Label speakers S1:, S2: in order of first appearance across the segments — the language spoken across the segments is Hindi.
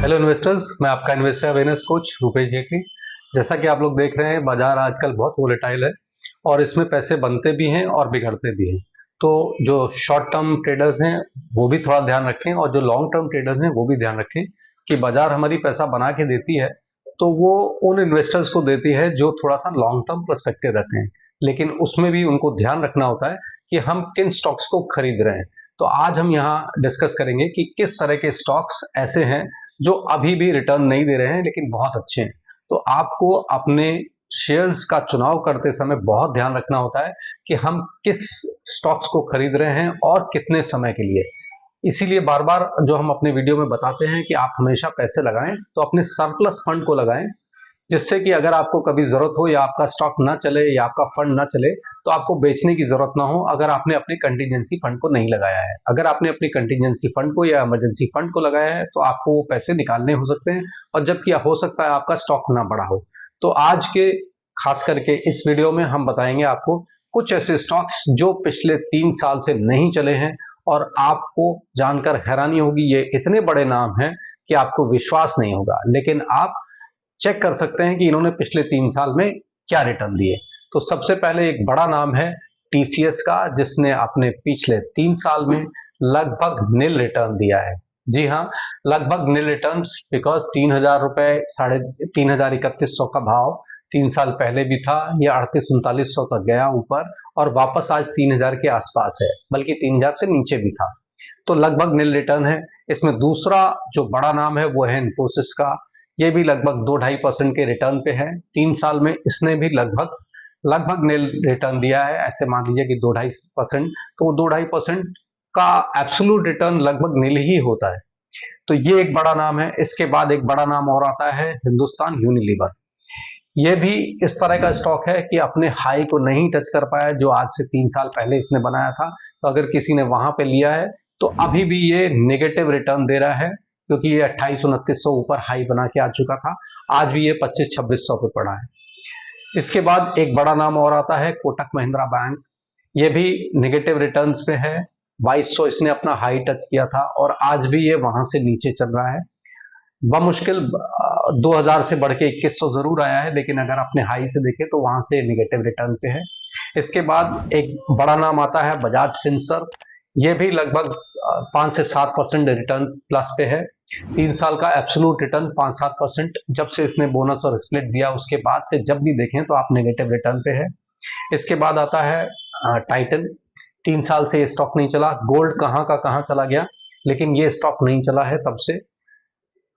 S1: हेलो इन्वेस्टर्स, मैं आपका investor awareness coach Rupesh Jaitley. जैसा कि आप लोग देख रहे हैं, बाजार आजकल बहुत वोलेटाइल है और इसमें पैसे बनते भी हैं और बिगड़ते भी हैं। तो जो शॉर्ट टर्म ट्रेडर्स हैं वो भी थोड़ा ध्यान रखें और जो लॉन्ग टर्म ट्रेडर्स हैं वो भी ध्यान रखें कि बाजार हमारी पैसा बना के देती है तो वो उन इन्वेस्टर्स को देती है जो थोड़ा सा लॉन्ग टर्म पर्सपेक्टिव रखते हैं, लेकिन उसमें भी उनको ध्यान रखना होता है कि हम किन स्टॉक्स को खरीद रहे हैं। तो आज हम यहाँ डिस्कस करेंगे कि किस तरह के स्टॉक्स ऐसे हैं जो अभी भी रिटर्न नहीं दे रहे हैं लेकिन बहुत अच्छे हैं। तो आपको अपने शेयर्स का चुनाव करते समय बहुत ध्यान रखना होता है कि हम किस स्टॉक्स को खरीद रहे हैं और कितने समय के लिए। इसीलिए बार बार जो हम अपने वीडियो में बताते हैं कि आप हमेशा पैसे लगाएं तो अपने सरप्लस फंड को लगाएं, जिससे कि अगर आपको कभी जरूरत हो या आपका स्टॉक ना चले या आपका फंड ना चले तो आपको बेचने की जरूरत ना हो, अगर आपने अपने कंटीजेंसी फंड को नहीं लगाया है। अगर आपने अपनी कंटीजेंसी फंड को या इमरजेंसी फंड को लगाया है तो आपको वो पैसे निकालने हो सकते हैं, और जबकि हो सकता है आपका स्टॉक ना बढ़ा हो। तो आज के खास करके इस वीडियो में हम बताएंगे आपको कुछ ऐसे स्टॉक्स जो पिछले 3 साल से नहीं चले हैं, और आपको जानकर हैरानी होगी, ये इतने बड़े नाम हैं कि आपको विश्वास नहीं होगा, लेकिन आप चेक कर सकते हैं कि इन्होंने पिछले 3 साल में क्या रिटर्न दिए। तो सबसे पहले एक बड़ा नाम है टीसीएस का, जिसने अपने पिछले 3 साल में लगभग नील रिटर्न दिया है। जी हाँ, लगभग नील रिटर्न, बिकॉज 3,000 रुपए, 3,3100 का भाव 3 साल पहले भी था। ये 38-3900 तक गया ऊपर और वापस आज 3,000 के आसपास है, बल्कि 3,000 से नीचे भी था। तो लगभग नील रिटर्न है। इसमें दूसरा जो बड़ा नाम है वो है इन्फोसिस का। ये भी लगभग 2-2.5% के रिटर्न पे है। 3 साल में इसने भी लगभग लगभग नील रिटर्न दिया है। ऐसे मान लीजिए कि 2-2.5%, तो 2-2.5% का एब्सोल्यूट रिटर्न लगभग नील ही होता है। तो ये एक बड़ा नाम है। इसके बाद एक बड़ा नाम और आता है हिंदुस्तान यूनिलीवर। ये भी इस तरह का स्टॉक है कि अपने हाई को नहीं टच कर पाया जो आज से 3 साल पहले इसने बनाया था। तो अगर किसी ने वहां पे लिया है तो अभी भी ये नेगेटिव रिटर्न दे रहा है, क्योंकि ये 2800-2900 ऊपर हाई बना के आ चुका था। आज भी ये 2500-2600 पे पड़ा है। इसके बाद एक बड़ा नाम और आता है कोटक महिंद्रा बैंक। ये भी नेगेटिव रिटर्न्स पे है। 2200 इसने अपना हाई टच किया था और आज भी ये वहां से नीचे चल रहा है। बमुश्किल 2000 से बढ़ के 2100 जरूर आया है, लेकिन अगर अपने हाई से देखें तो वहां से नेगेटिव रिटर्न पे है। इसके बाद एक बड़ा नाम आता है बजाज फिनसर्व। ये भी लगभग 5 से 7% रिटर्न प्लस पे है। 3 साल का एब्सोल्यूट रिटर्न 5-7%। जब से इसने बोनस और स्प्लिट दिया उसके बाद से जब भी देखें तो आप नेगेटिव रिटर्न पे है। इसके बाद आता है टाइटन। 3 साल से ये स्टॉक नहीं चला। गोल्ड कहाँ का कहाँ चला गया, लेकिन ये स्टॉक नहीं चला है तब से।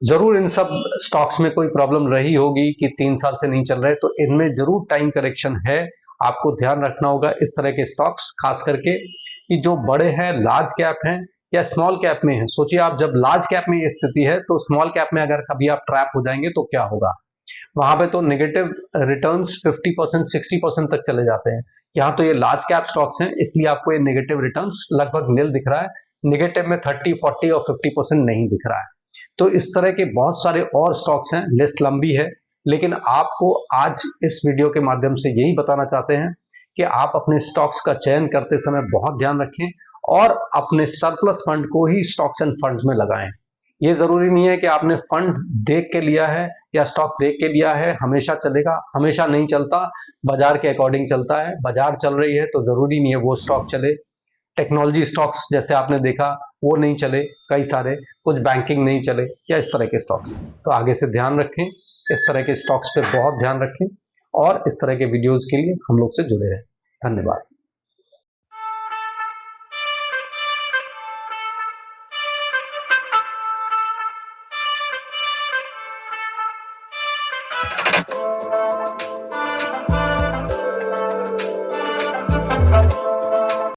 S1: जरूर इन सब स्टॉक्स में कोई प्रॉब्लम रही होगी कि 3 साल से नहीं चल रहे, तो इनमें जरूर टाइम करेक्शन है। आपको ध्यान रखना होगा इस तरह के स्टॉक्स, खास करके कि जो बड़े हैं, लार्ज कैप हैं या स्मॉल कैप में है। सोचिए, आप जब लार्ज कैप में ये स्थिति है तो स्मॉल कैप में अगर कभी आप ट्रैप हो जाएंगे तो क्या होगा। वहां पे तो नेगेटिव रिटर्न्स 50%, 60% तक चले जाते हैं। यहाँ तो ये लार्ज कैप स्टॉक्स हैं, इसलिए आपको ये नेगेटिव रिटर्न्स लगभग नील दिख रहा है। नेगेटिव में 30, 40 और 50% नहीं दिख रहा है। तो इस तरह के बहुत सारे और स्टॉक्स हैं, लिस्ट लंबी है, लेकिन आपको आज इस वीडियो के माध्यम से यही बताना चाहते हैं कि आप अपने स्टॉक्स का चयन करते समय बहुत ध्यान रखें और अपने सरप्लस फंड को ही स्टॉक्स एंड फंड्स में लगाएं। ये जरूरी नहीं है कि आपने फंड देख के लिया है या स्टॉक देख के लिया है हमेशा चलेगा, हमेशा नहीं चलता। बाजार के अकॉर्डिंग चलता है। बाजार चल रही है तो जरूरी नहीं है वो स्टॉक चले। टेक्नोलॉजी स्टॉक्स जैसे आपने देखा वो नहीं चले, कई सारे, कुछ बैंकिंग नहीं चले, या इस तरह के स्टॉक्स। तो आगे से ध्यान रखें, इस तरह के स्टॉक्स पे बहुत ध्यान रखें और इस तरह के वीडियोस के लिए हम लोग से जुड़े रहें। धन्यवाद।